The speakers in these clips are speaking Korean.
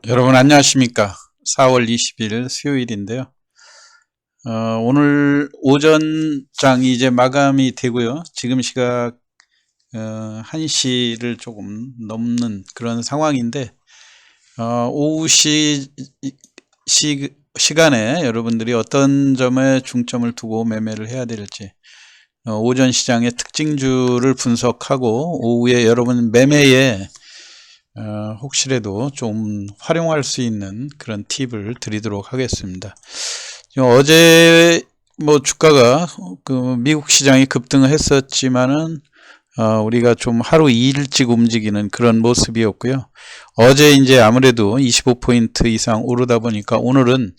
여러분 안녕하십니까. 4월 20일 수요일인데요. 오늘 오전장이 이제 마감이 되고요. 지금 시각 1시를 조금 넘는 그런 상황인데 오후 시간에 여러분들이 어떤 점에 중점을 두고 매매를 해야 될지 오전 시장의 특징주를 분석하고 오후에 여러분 매매에 혹시라도 좀 활용할 수 있는 그런 팁을 드리도록 하겠습니다. 어제 뭐 주가가 그 미국 시장이 급등을 했었지만은 우리가 좀 하루 일찍 움직이는 그런 모습이었고요. 어제 이제 아무래도 25포인트 이상 오르다 보니까 오늘은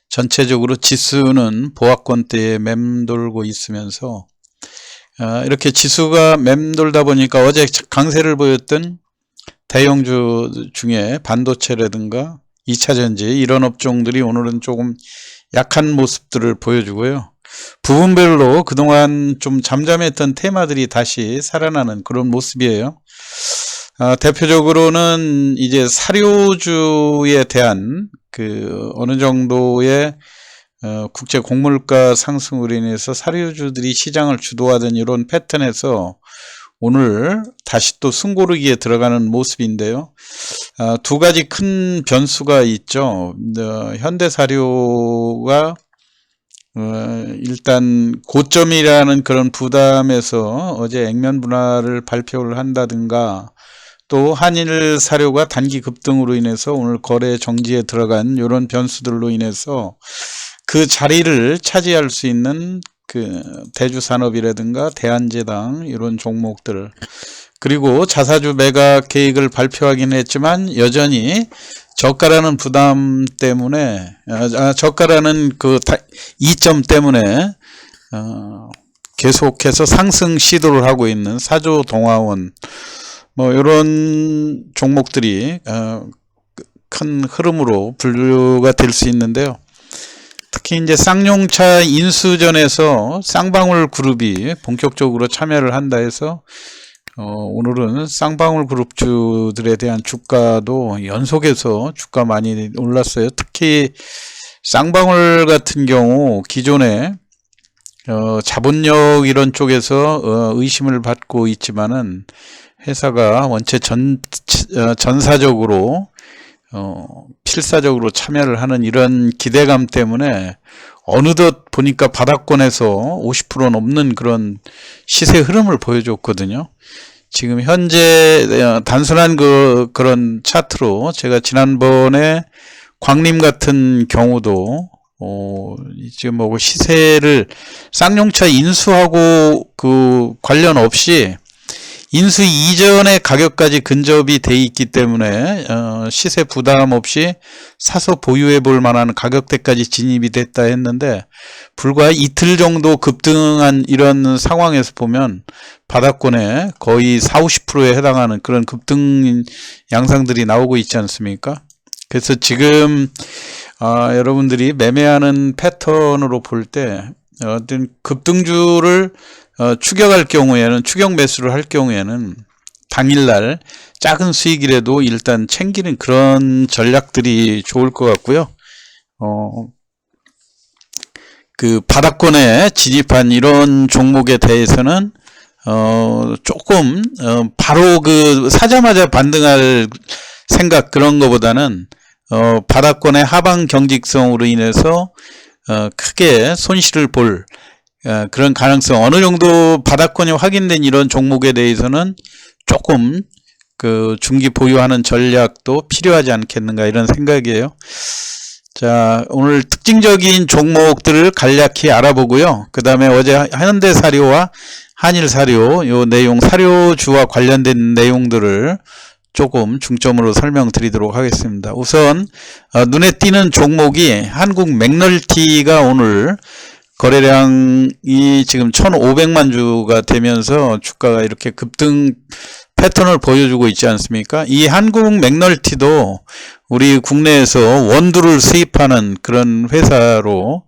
전체적으로 지수는 보합권대에 맴돌고 있으면서 이렇게 지수가 맴돌다 보니까 어제 강세를 보였던 대형주 중에 반도체라든가 2차전지 이런 업종들이 오늘은 조금 약한 모습들을 보여주고요. 부분별로 그동안 좀 잠잠했던 테마들이 다시 살아나는 그런 모습이에요. 대표적으로는 이제 사료주에 대한 그 어느 정도의 국제 곡물가 상승으로 인해서 사료주들이 시장을 주도하던 이런 패턴에서 오늘 다시 또 숨고르기에 들어가는 모습인데요. 두 가지 큰 변수가 있죠. 현대사료가 일단 고점이라는 그런 부담에서 어제 액면 분할을 발표를 한다든가 또 한일사료가 단기 급등으로 인해서 오늘 거래 정지에 들어간 이런 변수들로 인해서 그 자리를 차지할 수 있는 그 대주산업이라든가 대한제당 이런 종목들 그리고 자사주 매각 계획을 발표하긴 했지만 여전히 저가라는 부담 때문에 저가라는 그 이점 때문에 계속해서 상승 시도를 하고 있는 사조동화원 뭐 이런 종목들이 큰 흐름으로 분류가 될 수 있는데요. 특히 이제 쌍용차 인수전에서 쌍방울 그룹이 본격적으로 참여를 한다 해서 오늘은 쌍방울 그룹주들에 대한 주가도 연속해서 주가 많이 올랐어요. 특히 쌍방울 같은 경우 기존에 자본력 이런 쪽에서 의심을 받고 있지만은 회사가 원체 전사적으로 필사적으로 참여를 하는 이런 기대감 때문에 어느덧 보니까 바닥권에서 50% 넘는 그런 시세 흐름을 보여줬거든요. 지금 현재 단순한 그런 차트로 제가 지난번에 광림 같은 경우도 지금 뭐 시세를 쌍용차 인수하고 그 관련 없이 인수 이전의 가격까지 근접이 돼 있기 때문에 시세 부담 없이 사서 보유해 볼 만한 가격대까지 진입이 됐다 했는데 불과 이틀 정도 급등한 이런 상황에서 보면 바닥권에 거의 40~50%에 해당하는 그런 급등 양상들이 나오고 있지 않습니까? 그래서 지금 여러분들이 매매하는 패턴으로 볼 때 어떤 급등주를 추격할 경우에는 추격 매수를 할 경우에는 당일날 작은 수익이라도 일단 챙기는 그런 전략들이 좋을 것 같고요. 그 바닥권에 진입한 이런 종목에 대해서는 조금 바로 그 사자마자 반등할 생각 그런 거보다는 바닥권의 하방 경직성으로 인해서 크게 손실을 볼 그런 가능성 어느 정도 바닥권이 확인된 이런 종목에 대해서는 조금 그 중기 보유하는 전략도 필요하지 않겠는가 이런 생각이에요. 자, 오늘 특징적인 종목들을 간략히 알아보고요. 그 다음에 어제 현대사료와 한일사료 요 내용 사료주와 관련된 내용들을 조금 중점으로 설명드리도록 하겠습니다. 우선 눈에 띄는 종목이 한국 맥널티가 오늘 거래량이 지금 1,500만 주가 되면서 주가가 이렇게 급등 패턴을 보여주고 있지 않습니까? 이 한국 맥널티도 우리 국내에서 원두를 수입하는 그런 회사로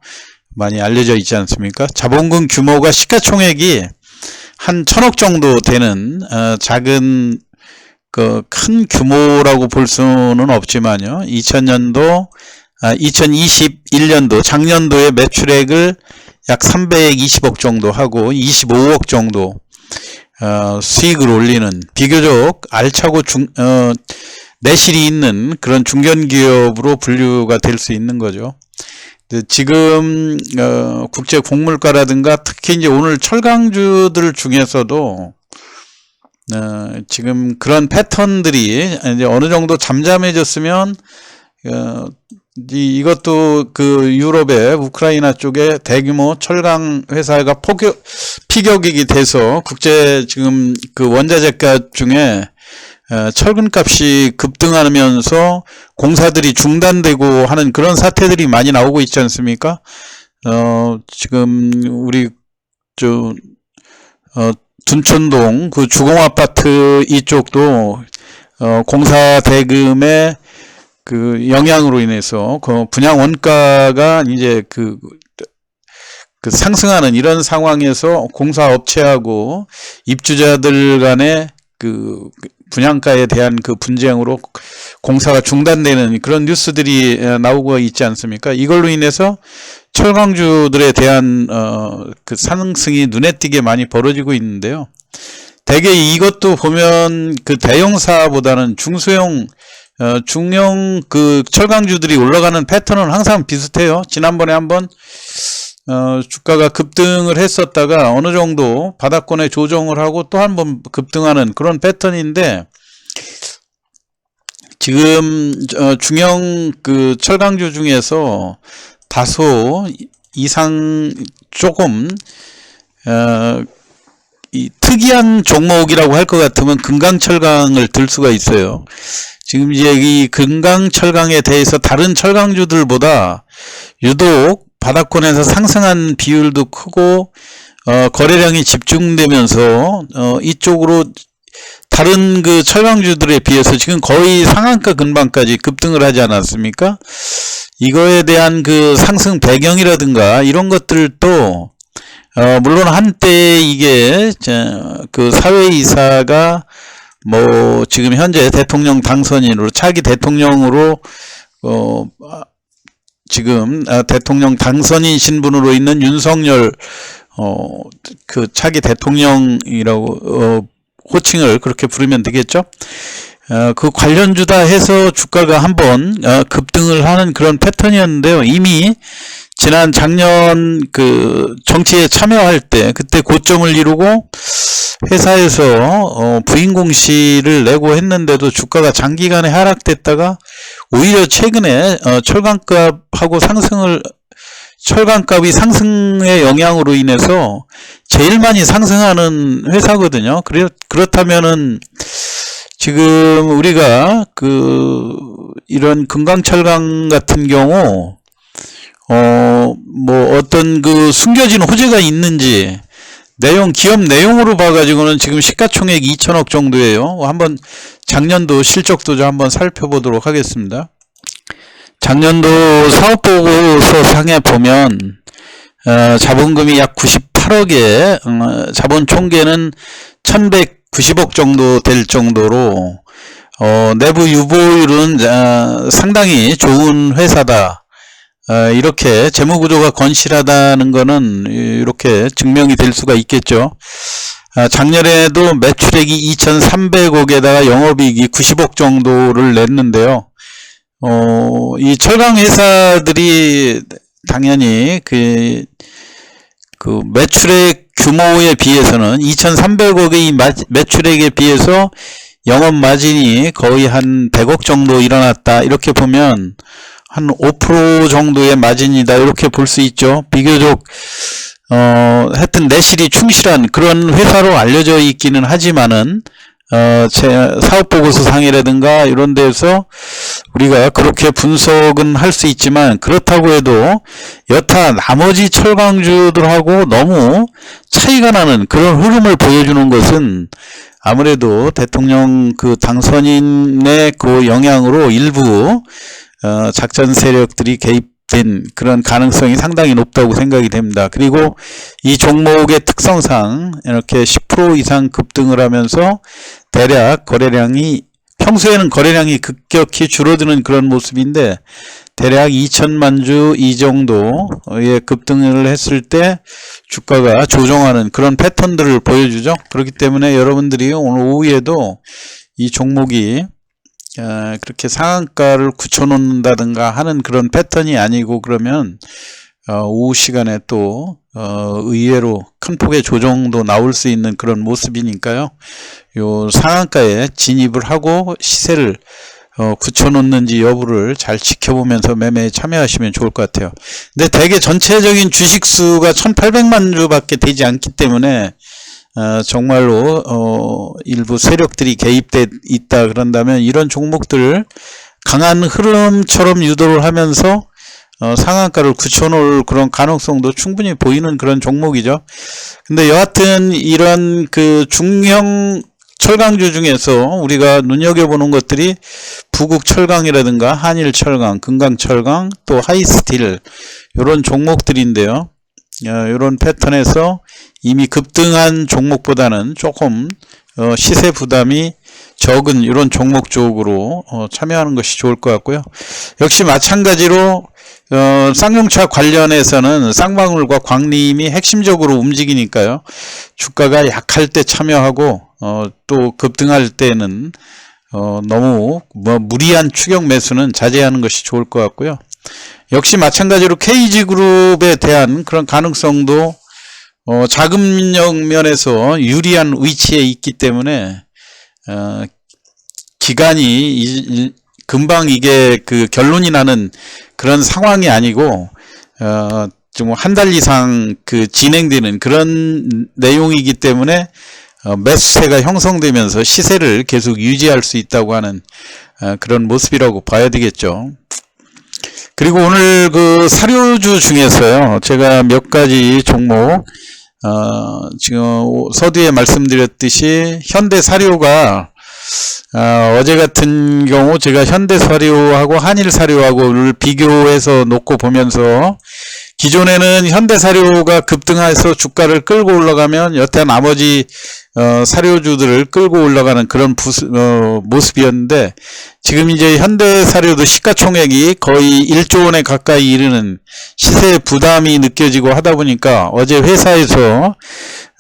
많이 알려져 있지 않습니까? 자본금 규모가 시가총액이 한 1,000억 정도 되는 작은 그 큰 규모라고 볼 수는 없지만요. 2021년도 작년도에 매출액을 약 320억 정도 하고 25억 정도 수익을 올리는 비교적 알차고 내실이 있는 그런 중견기업으로 분류가 될 수 있는 거죠. 지금 국제 곡물가라든가 특히 이제 오늘 철강주들 중에서도 지금 그런 패턴들이 이제 어느 정도 잠잠해졌으면 이것도 그 유럽의 우크라이나 쪽에 대규모 철강 회사가 피격이 돼서 국제 지금 그 원자재가 중에 철근값이 급등하면서 공사들이 중단되고 하는 그런 사태들이 많이 나오고 있지 않습니까? 지금 우리 둔촌동 그 주공아파트 이쪽도 공사 대금의 그 영향으로 인해서 그 분양 원가가 이제 그 상승하는 이런 상황에서 공사업체하고 입주자들 간의 그 분양가에 대한 그 분쟁으로 공사가 중단되는 그런 뉴스들이 나오고 있지 않습니까? 이걸로 인해서 철강주들에 대한 그 상승이 눈에 띄게 많이 벌어지고 있는데요. 대개 이것도 보면 그 대형사보다는 중소형 중형 그 철강주들이 올라가는 패턴은 항상 비슷해요. 지난번에 한번 주가가 급등을 했었다가 어느 정도 바닥권에 조정을 하고 또 한 번 급등하는 그런 패턴인데, 지금 중형 그 철강주 중에서 다소 이상 조금 이 특이한 종목이라고 할 것 같으면 금강철강을 들 수가 있어요. 지금 이제 이 금강철강에 대해서 다른 철강주들보다 유독 바닥권에서 상승한 비율도 크고 거래량이 집중되면서 이쪽으로 다른 그 철강주들에 비해서 지금 거의 상한가 근방까지 급등을 하지 않았습니까? 이거에 대한 그 상승 배경이라든가 이런 것들도 물론 한때 이게 그 사회이사가 뭐 지금 현재 대통령 당선인으로 차기 대통령으로 지금 대통령 당선인 신분으로 있는 윤석열 그 차기 대통령이라고 호칭을 그렇게 부르면 되겠죠. 그 관련주다 해서 주가가 한번 급등을 하는 그런 패턴이었는데요. 이미 지난 작년 그 정치에 참여할 때 그때 고점을 이루고 회사에서 부인 공시를 내고 했는데도 주가가 장기간에 하락됐다가 오히려 최근에 철강값이 상승의 영향으로 인해서 제일 많이 상승하는 회사거든요. 그렇다면은 지금 우리가 이런 금강철강 같은 경우 뭐 어떤 그 숨겨진 호재가 있는지 기업 내용으로 봐가지고는 지금 시가총액 2천억 정도예요. 한번 작년도 실적도 좀 한번 살펴보도록 하겠습니다. 작년도 사업보고서 상에 보면 자본금이 약 98억에 자본 총계는 1190억 정도 될 정도로 내부 유보율은 상당히 좋은 회사다. 이렇게 재무구조가 건실하다는 거는 이렇게 증명이 될 수가 있겠죠. 작년에도 매출액이 2,300억에다가 영업이익이 90억 정도를 냈는데요. 이 철강 회사들이 당연히 그 매출액 규모에 비해서는 2,300억의 매출액에 비해서 영업 마진이 거의 한 100억 정도 일어났다. 이렇게 보면 한 5% 정도의 마진이다. 이렇게 볼 수 있죠. 비교적 하여튼 내실이 충실한 그런 회사로 알려져 있기는 하지만은 제 사업보고서상이라든가 이런 데서 우리가 그렇게 분석은 할 수 있지만, 그렇다고 해도 여타 나머지 철강주들하고 너무 차이가 나는 그런 흐름을 보여주는 것은 아무래도 대통령 그 당선인의 그 영향으로 일부 작전 세력들이 개입된 그런 가능성이 상당히 높다고 생각이 됩니다. 그리고 이 종목의 특성상 이렇게 10% 이상 급등을 하면서 대략 거래량이 평소에는 거래량이 급격히 줄어드는 그런 모습인데 대략 2천만 주 이 정도의 급등을 했을 때 주가가 조정하는 그런 패턴들을 보여주죠. 그렇기 때문에 여러분들이 오늘 오후에도 이 종목이 그렇게 상한가를 굳혀놓는다든가 하는 그런 패턴이 아니고 그러면 오후 시간에 또 의외로 큰 폭의 조정도 나올 수 있는 그런 모습이니까요. 요 상한가에 진입을 하고 시세를 굳혀놓는지 여부를 잘 지켜보면서 매매에 참여하시면 좋을 것 같아요. 근데 대개 전체적인 주식수가 1800만 주밖에 되지 않기 때문에 정말로 일부 세력들이 개입돼 있다 그런다면 이런 종목들 강한 흐름처럼 유도를 하면서 상한가를 굳혀놓을 그런 가능성도 충분히 보이는 그런 종목이죠. 근데 여하튼 이런 그 중형 철강주 중에서 우리가 눈여겨보는 것들이 부국철강이라든가 한일철강, 금강철강, 또 하이스틸 이런 종목들인데요. 이런 패턴에서 이미 급등한 종목보다는 조금 시세 부담이 적은 이런 종목 쪽으로 참여하는 것이 좋을 것 같고요. 역시 마찬가지로 쌍용차 관련해서는 쌍방울과 광림이 핵심적으로 움직이니까요. 주가가 약할 때 참여하고 또 급등할 때는 너무 무리한 추격 매수는 자제하는 것이 좋을 것 같고요. 역시 마찬가지로 KG그룹에 대한 그런 가능성도 자금력 면에서 유리한 위치에 있기 때문에 기간이 금방 이게 그 결론이 나는 그런 상황이 아니고 좀 한 달 이상 그 진행되는 그런 내용이기 때문에 매수세가 형성되면서 시세를 계속 유지할 수 있다고 하는 그런 모습이라고 봐야 되겠죠. 그리고 오늘 그 사료주 중에서요, 제가 몇 가지 종목, 지금 서두에 말씀드렸듯이 현대사료가, 어제 같은 경우 제가 현대사료하고 한일사료하고를 비교해서 놓고 보면서 기존에는 현대사료가 급등해서 주가를 끌고 올라가면 여태 나머지 사료주들을 끌고 올라가는 그런 모습이었는데 지금 이제 현대사료도 시가총액이 거의 1조 원에 가까이 이르는 시세 부담이 느껴지고 하다 보니까 어제 회사에서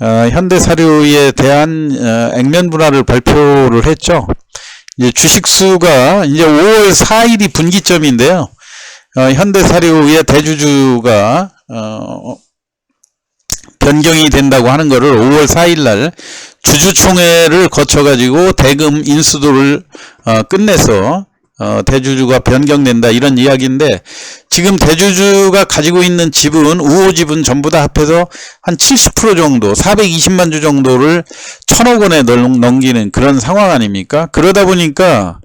현대사료에 대한 액면 분할을 발표를 했죠. 이제 주식수가 이제 5월 4일이 분기점인데요. 현대사료의 대주주가 변경이 된다고 하는 것을 5월 4일 날 주주총회를 거쳐가지고 대금 인수도를 끝내서 대주주가 변경된다 이런 이야기인데 지금 대주주가 가지고 있는 지분, 우호지분 전부 다 합해서 한 70% 정도, 420만 주 정도를 1000억 원에 넘기는 그런 상황 아닙니까? 그러다 보니까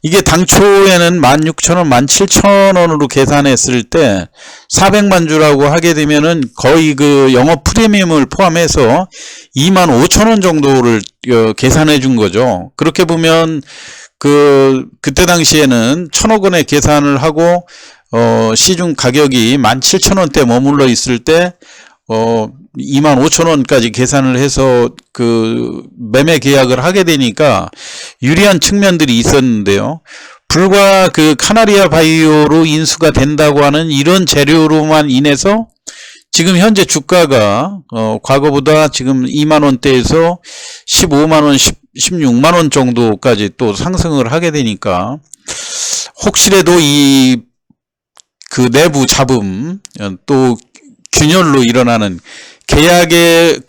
이게 당초에는 16,000원, 17,000원으로 계산했을 때 400만 주라고 하게 되면은 거의 그 영업 프리미엄을 포함해서 25,000원 정도를 계산해 준 거죠. 그렇게 보면 그때 당시에는 1000억 원에 계산을 하고 시중 가격이 17,000원대 머물러 있을 때 25,000원까지 계산을 해서 그 매매 계약을 하게 되니까 유리한 측면들이 있었는데요. 불과 그 카나리아 바이오로 인수가 된다고 하는 이런 재료로만 인해서 지금 현재 주가가 과거보다 지금 2만원대에서 15만원, 16만원 정도까지 또 상승을 하게 되니까 혹시라도 그 내부 잡음 또 균열로 일어나는 계약의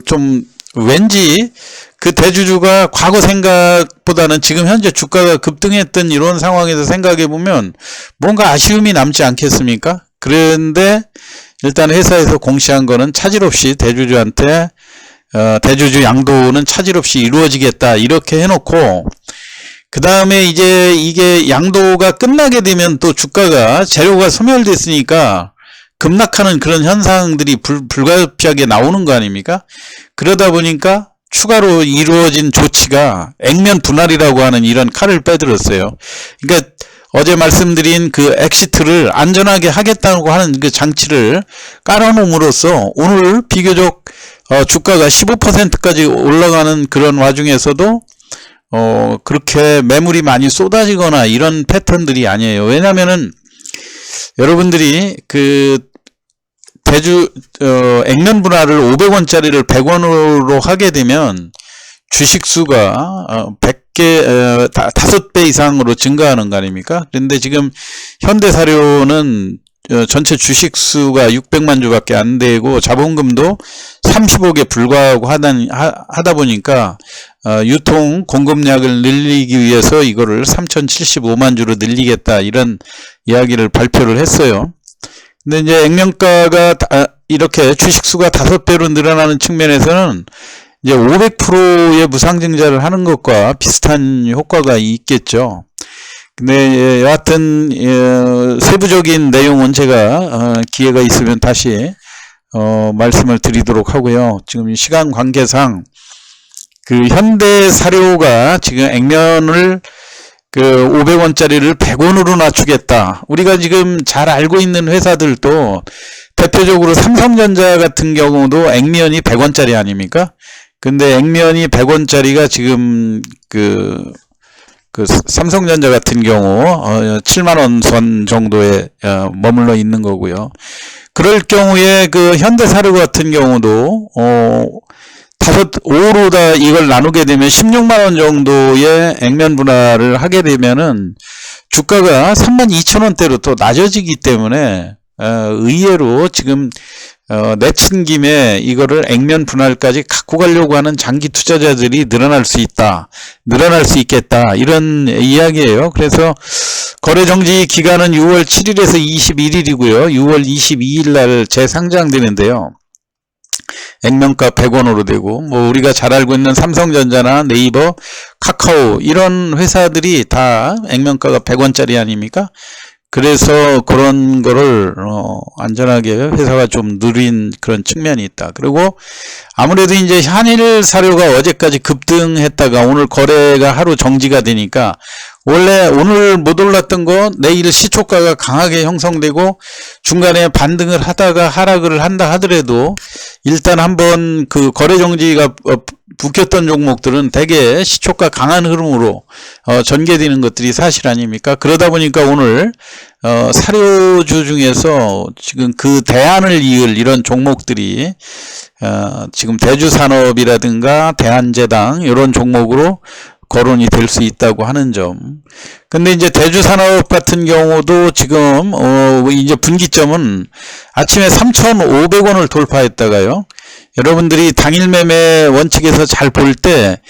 좀 왠지 그 대주주가 과거 생각보다는 지금 현재 주가가 급등했던 이런 상황에서 생각해 보면 뭔가 아쉬움이 남지 않겠습니까? 그런데 일단 회사에서 공시한 거는 차질 없이 대주주한테 대주주 양도는 차질 없이 이루어지겠다 이렇게 해놓고 그 다음에 이제 이게 양도가 끝나게 되면 또 주가가 재료가 소멸됐으니까 급락하는 그런 현상들이 불가피하게 나오는 거 아닙니까? 그러다 보니까 추가로 이루어진 조치가 액면 분할이라고 하는 이런 칼을 빼들었어요. 그러니까 어제 말씀드린 그 엑시트를 안전하게 하겠다고 하는 그 장치를 깔아놓음으로써 오늘 비교적 주가가 15%까지 올라가는 그런 와중에서도 그렇게 매물이 많이 쏟아지거나 이런 패턴들이 아니에요. 왜냐면은 여러분들이 그 액면 분할을 500원짜리를 100원으로 하게 되면 주식수가 100개, 5배 이상으로 증가하는 거 아닙니까? 그런데 지금 현대사료는 전체 주식수가 600만 주밖에 안 되고 자본금도 30억에 불과하고 하다 보니까 유통 공급량을 늘리기 위해서 이거를 3075만 주로 늘리겠다 이런 이야기를 발표를 했어요. 근데 이제 액면가가 이렇게 주식수가 5배로 늘어나는 측면에서는 이제 500%의 무상증자를 하는 것과 비슷한 효과가 있겠죠. 근데 여하튼 세부적인 내용은 제가 기회가 있으면 다시 말씀을 드리도록 하고요. 지금 시간 관계상 그 현대사료가 지금 액면을 그 500원짜리를 100원으로 낮추겠다. 우리가 지금 잘 알고 있는 회사들도 대표적으로 삼성전자 같은 경우도 액면이 100원짜리 아닙니까? 근데 액면이 100원짜리가 지금 그 삼성전자 같은 경우 7만원 선 정도에 머물러 있는 거고요. 그럴 경우에 그 현대사료 같은 경우도 5로 다 이걸 나누게 되면 16만원 정도의 액면 분할을 하게 되면은 주가가 32,000원대로 또 낮아지기 때문에 의외로 지금 내친 김에 이거를 액면 분할까지 갖고 가려고 하는 장기 투자자들이 늘어날 수 있겠다 이런 이야기예요. 그래서 거래 정지 기간은 6월 7일에서 21일이고요. 6월 22일 날 재상장되는데요. 액면가 100원으로 되고 뭐 우리가 잘 알고 있는 삼성전자나 네이버, 카카오 이런 회사들이 다 액면가가 100원짜리 아닙니까? 그래서 그런 거를 안전하게 회사가 좀 누린 그런 측면이 있다. 그리고 아무래도 이제 한일 사료가 어제까지 급등했다가 오늘 거래가 하루 정지가 되니까 원래 오늘 못 올랐던 거 내일 시초가가 강하게 형성되고 중간에 반등을 하다가 하락을 한다 하더라도 일단 한번 그 거래 정지가 붙였던 종목들은 대개 시초가 강한 흐름으로 전개되는 것들이 사실 아닙니까? 그러다 보니까 오늘 사료주 중에서 지금 그 대안을 이을 이런 종목들이 지금 대주산업이라든가 대한제당 이런 종목으로 거론이 될 수 있다고 하는 점. 근데 이제 대주산업 같은 경우도 지금 이제 분기점은 아침에 3,500원을 돌파했다가요. 여러분들이 당일 매매 원칙에서 잘 볼 때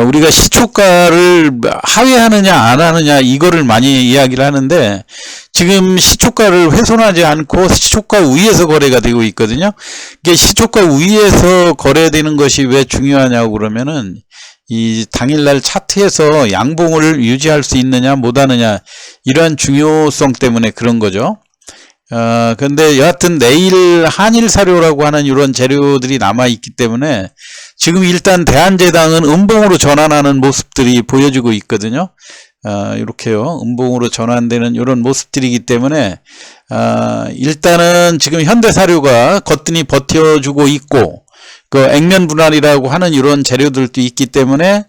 우리가 시초가를 하회하느냐 안 하느냐 이거를 많이 이야기를 하는데 지금 시초가를 훼손하지 않고 시초가 위에서 거래가 되고 있거든요. 이게 시초가 위에서 거래되는 것이 왜 중요하냐고 그러면은 이 당일날 차트에서 양봉을 유지할 수 있느냐 못하느냐 이러한 중요성 때문에 그런 거죠. 근데 여하튼 내일 한일 사료라고 하는 이런 재료들이 남아 있기 때문에 지금 일단 대한제당은 음봉으로 전환하는 모습들이 보여지고 있거든요. 이렇게요. 음봉으로 전환되는 이런 모습들이기 때문에 일단은 지금 현대사료가 거뜬히 버텨주고 있고 그 액면 분할이라고 하는 이런 재료들도 있기 때문에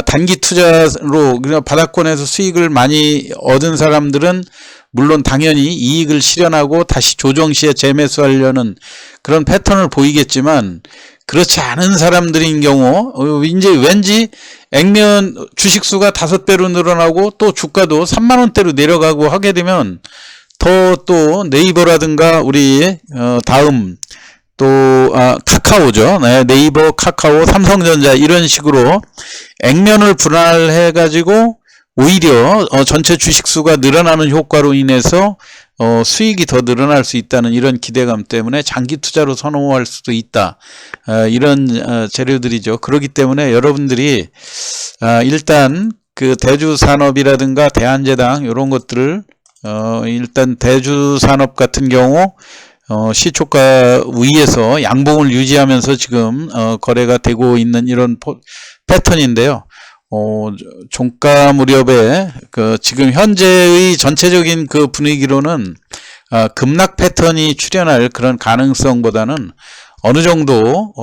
단기 투자로 그냥 바닥권에서 수익을 많이 얻은 사람들은 물론 당연히 이익을 실현하고 다시 조정 시에 재매수하려는 그런 패턴을 보이겠지만 그렇지 않은 사람들인 경우 이제 왠지 액면 주식수가 5배로 늘어나고 또 주가도 3만원대로 내려가고 하게 되면 또 네이버라든가 우리 다음 또 카카오죠. 네, 네이버, 카카오, 삼성전자 이런 식으로 액면을 분할해 가지고 오히려 전체 주식수가 늘어나는 효과로 인해서 수익이 더 늘어날 수 있다는 이런 기대감 때문에 장기 투자로 선호할 수도 있다. 이런 재료들이죠. 그렇기 때문에 여러분들이 일단 그 대주산업이라든가 대한제당 이런 것들을 일단 대주산업 같은 경우 시초가 위에서 양봉을 유지하면서 지금 거래가 되고 있는 이런 패턴인데요. 종가 무렵에 지금 현재의 전체적인 그 분위기로는 급락 패턴이 출현할 그런 가능성보다는 어느 정도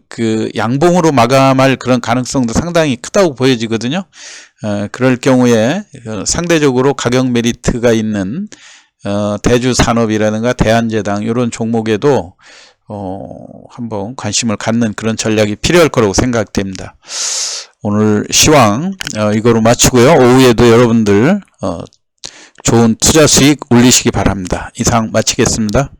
그 양봉으로 마감할 그런 가능성도 상당히 크다고 보여지거든요. 그럴 경우에 상대적으로 가격 메리트가 있는 대주산업이라든가 대한제당 이런 종목에도 한번 관심을 갖는 그런 전략이 필요할 거라고 생각됩니다. 오늘 시황 이거로 마치고요. 오후에도 여러분들 좋은 투자 수익 올리시기 바랍니다. 이상 마치겠습니다.